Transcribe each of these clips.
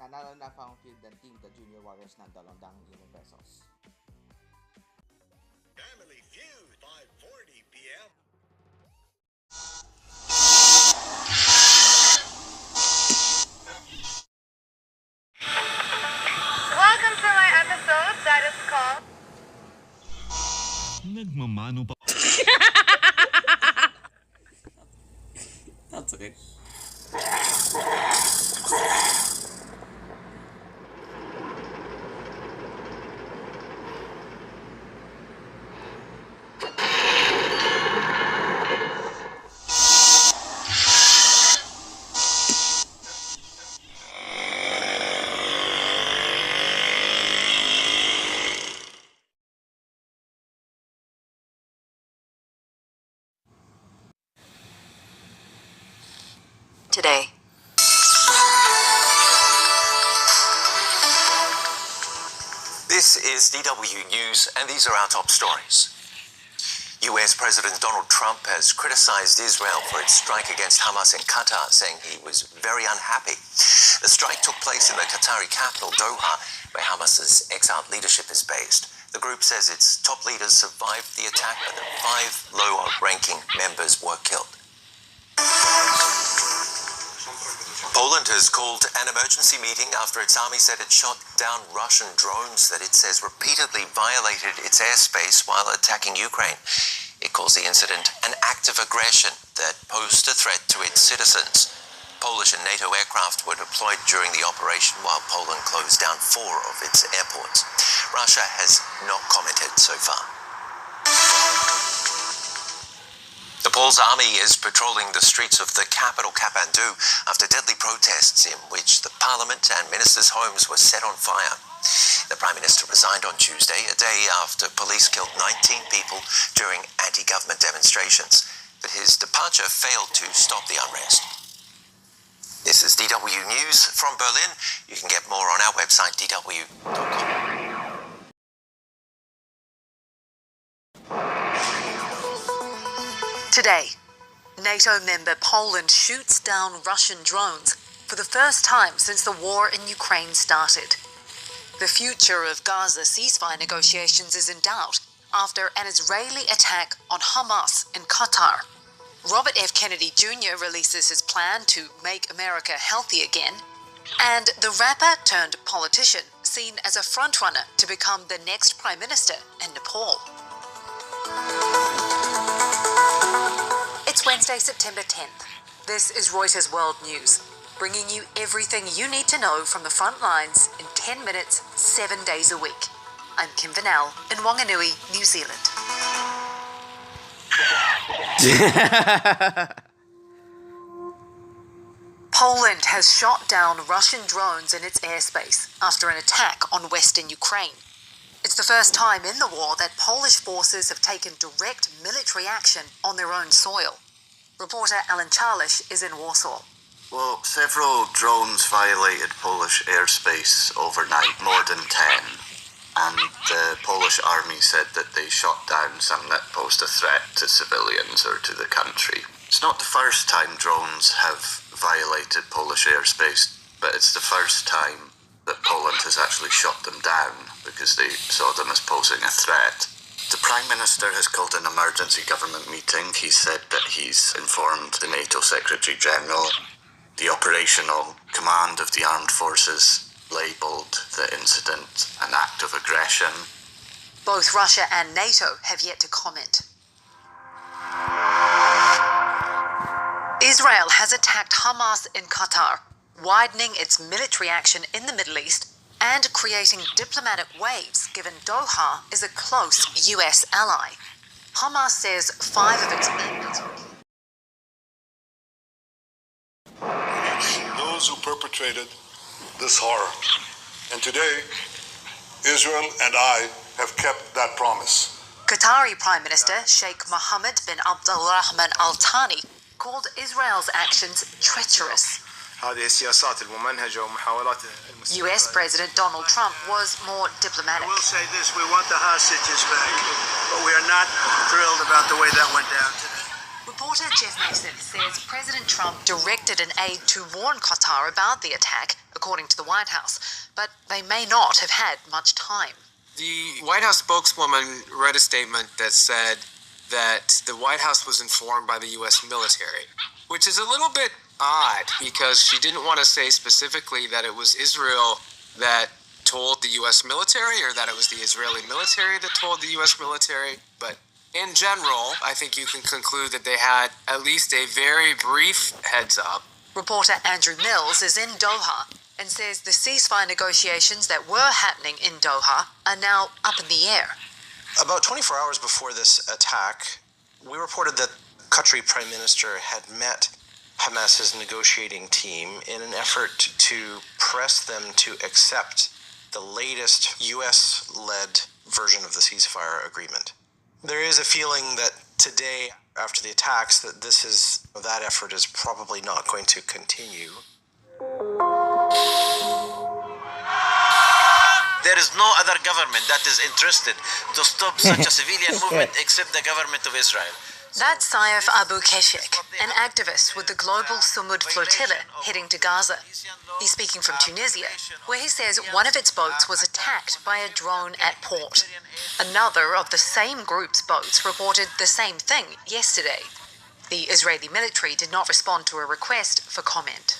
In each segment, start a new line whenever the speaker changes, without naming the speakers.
Nanalo na Fountain Field ng Team the Junior Warriors ng 200,000 pesos.
Family Feud, 5:40 p.m.
Welcome to my episode that is called
Nagmamano pa.
That's okay.
Today.
This is DW News, and these are our top stories. US President Donald Trump has criticized Israel for its strike against Hamas in Qatar, saying he was very unhappy. The strike took place in the Qatari capital, Doha, where Hamas's exiled leadership is based. The group says its top leaders survived the attack, but the 5 lower-ranking members were killed. Poland has called an emergency meeting after its army said it shot down Russian drones that it says repeatedly violated its airspace while attacking Ukraine. It calls the incident an act of aggression that posed a threat to its citizens. Polish and NATO aircraft were deployed during the operation while Poland closed down 4 of its airports. Russia has not commented so far. Nepal's army is patrolling the streets of the capital, Kathmandu, after deadly protests in which the parliament and ministers' homes were set on fire. The Prime Minister resigned on Tuesday, a day after police killed 19 people during anti-government demonstrations. But his departure failed to stop the unrest. This is DW News from Berlin. You can get more on our website, dw.com.
Today, NATO member Poland shoots down Russian drones for the first time since the war in Ukraine started. The future of Gaza ceasefire negotiations is in doubt after an Israeli attack on Hamas in Qatar. Robert F. Kennedy Jr. releases his plan to make America healthy again, and the rapper turned politician seen as a frontrunner to become the next prime minister in Nepal. It's Wednesday, September 10th. This is Reuters World News, bringing you everything you need to know from the front lines in 10 minutes, 7 days a week. I'm Kim Vanel in Wanganui, New Zealand. Poland has shot down Russian drones in its airspace after an attack on western Ukraine. It's the first time in the war that Polish forces have taken direct military action on their own soil. Reporter Alan Charlish is in Warsaw.
Well, several drones violated Polish airspace overnight, more than 10. And the Polish army said that they shot down some that posed a threat to civilians or to the country. It's not the first time drones have violated Polish airspace, but it's the first time that Poland has actually shot them down because they saw them as posing a threat. The Prime Minister has called an emergency government meeting. He said that he's informed the NATO Secretary General. The operational command of the armed forces labelled the incident an act of aggression.
Both Russia and NATO have yet to comment. Israel has attacked Hamas in Qatar, widening its military action in the Middle East and creating diplomatic waves given Doha is a close US ally. Hamas says 5 of its members
Those who perpetrated this horror. And today, Israel and I have kept that promise.
Qatari Prime Minister Sheikh Mohammed bin Abdulrahman Al Thani called Israel's actions treacherous. US President Donald Trump was more diplomatic.
We'll say this, we want the hostages back, but we are not thrilled about the way that went down today.
Reporter Jeff Mason says President Trump directed an aide to warn Qatar about the attack, according to the White House, but they may not have had much time.
The White House spokeswoman read a statement that said that the White House was informed by the U.S. military, which is a little bit odd because she didn't want to say specifically that it was Israel that told the U.S. military or that it was the Israeli military that told the U.S. military. But in general, I think you can conclude that they had at least a very brief heads up.
Reporter Andrew Mills is in Doha and says the ceasefire negotiations that were happening in Doha are now up in the air.
About 24 hours before this attack, we reported that Qatari Prime Minister had met Hamas's negotiating team in an effort to press them to accept the latest US-led version of the ceasefire agreement. There is a feeling that today, after the attacks, that effort is probably not going to continue.
There is no other government that is interested to stop such a civilian movement except the government of Israel.
That's Saif Abu Keshek, an activist with the global Sumud flotilla heading to Gaza. He's speaking from Tunisia, where he says one of its boats was attacked by a drone at port. Another of the same group's boats reported the same thing yesterday. The Israeli military did not respond to a request for comment.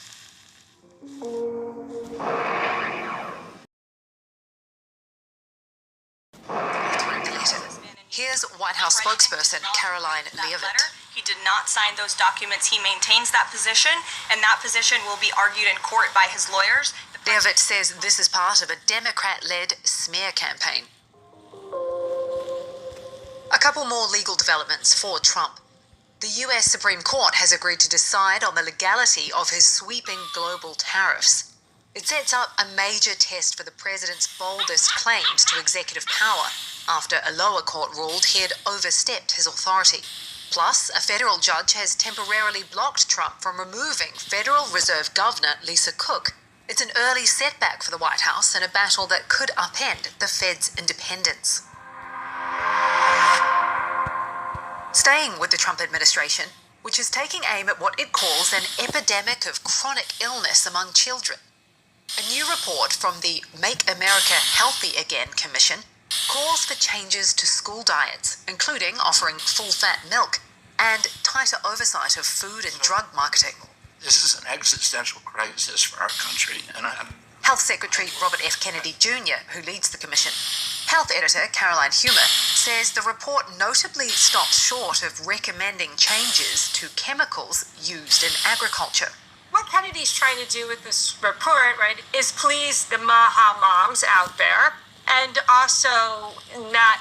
Here's White House spokesperson Caroline Leavitt.
He did not sign those documents. He maintains that position, and that position will be argued in court by his lawyers.
Leavitt says this is part of a Democrat-led smear campaign. A couple more legal developments for Trump. The US Supreme Court has agreed to decide on the legality of his sweeping global tariffs. It sets up a major test for the president's boldest claims to executive power after a lower court ruled he had overstepped his authority. Plus, a federal judge has temporarily blocked Trump from removing Federal Reserve Governor Lisa Cook. It's an early setback for the White House in a battle that could upend the Fed's independence. Staying with the Trump administration, which is taking aim at what it calls an epidemic of chronic illness among children. A new report from the Make America Healthy Again Commission calls for changes to school diets, including offering full-fat milk and tighter oversight of food and drug marketing.
This is an existential crisis for our country, and
Health Secretary Robert F. Kennedy Jr., who leads the commission. Health editor Caroline Humer says the report notably stops short of recommending changes to chemicals used in agriculture.
What Kennedy's trying to do with this report, right, is please the Maha moms out there and also not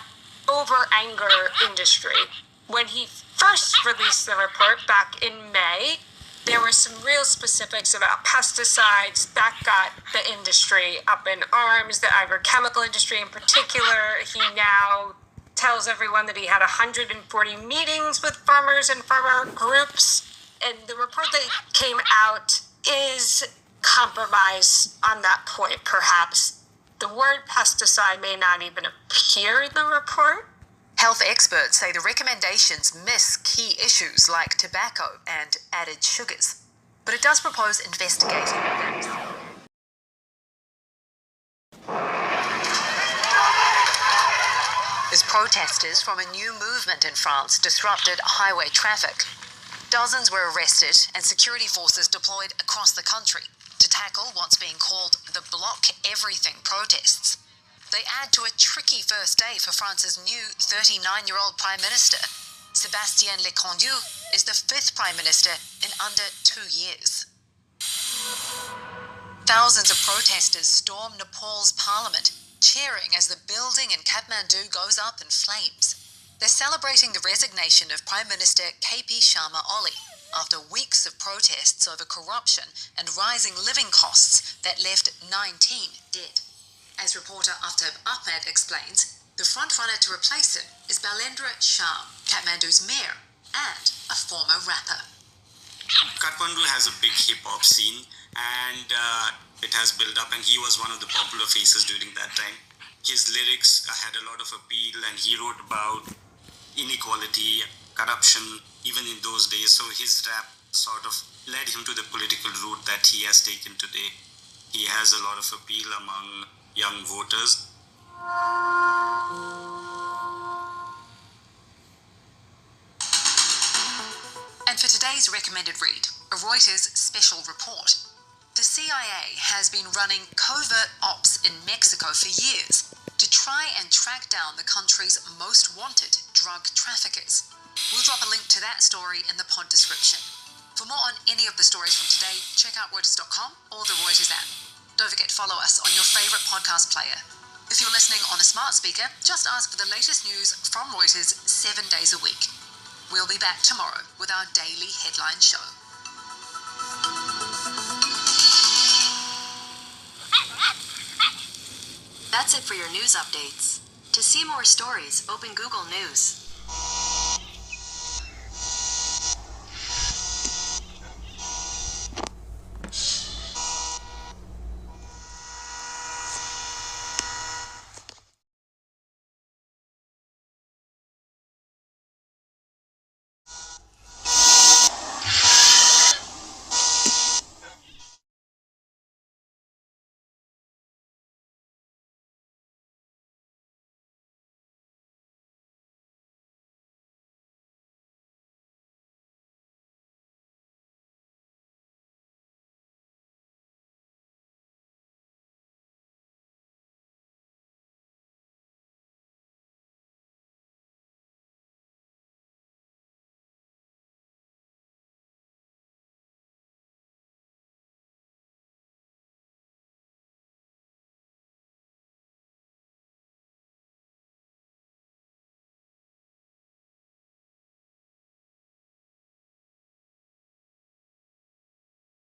over-anger industry. When he first released the report back in May, there were some real specifics about pesticides that got the industry up in arms, the agrochemical industry in particular. He now tells everyone that he had 140 meetings with farmers and farmer groups. And the report that came out is compromise on that point, perhaps. The word pesticide may not even appear in the report.
Health experts say the recommendations miss key issues like tobacco and added sugars, but it does propose investigating that. As protesters from a new movement in France disrupted highway traffic, dozens were arrested and security forces deployed across the country to tackle what's being called the Block Everything protests. They add to a tricky first day for France's new 39-year-old Prime Minister. Sébastien Lecornu is the fifth Prime Minister in under 2 years. Thousands of protesters stormed Nepal's parliament, cheering as the building in Kathmandu goes up in flames. They're celebrating the resignation of Prime Minister KP Sharma Oli after weeks of protests over corruption and rising living costs that left 19 dead. As reporter Aftab Ahmed explains, the frontrunner to replace him is Balendra Shah, Kathmandu's mayor and a former rapper.
Kathmandu has a big hip-hop scene and it has built up, and he was one of the popular faces during that time. His lyrics had a lot of appeal and he wrote about inequality, corruption even in those days. So his rap sort of led him to the political route that he has taken today. He has a lot of appeal among young voters.
And for today's recommended read, a Reuters special report. The CIA has been running covert ops in Mexico for years to try and track down the country's most wanted drug traffickers. We'll drop a link to that story in the pod description. For more on any of the stories from today, check out Reuters.com or the Reuters app. Don't forget to follow us on your favourite podcast player. If you're listening on a smart speaker, just ask for the latest news from Reuters 7 days a week. We'll be back tomorrow with our daily headline show.
That's it for your news updates. To see more stories, open Google News.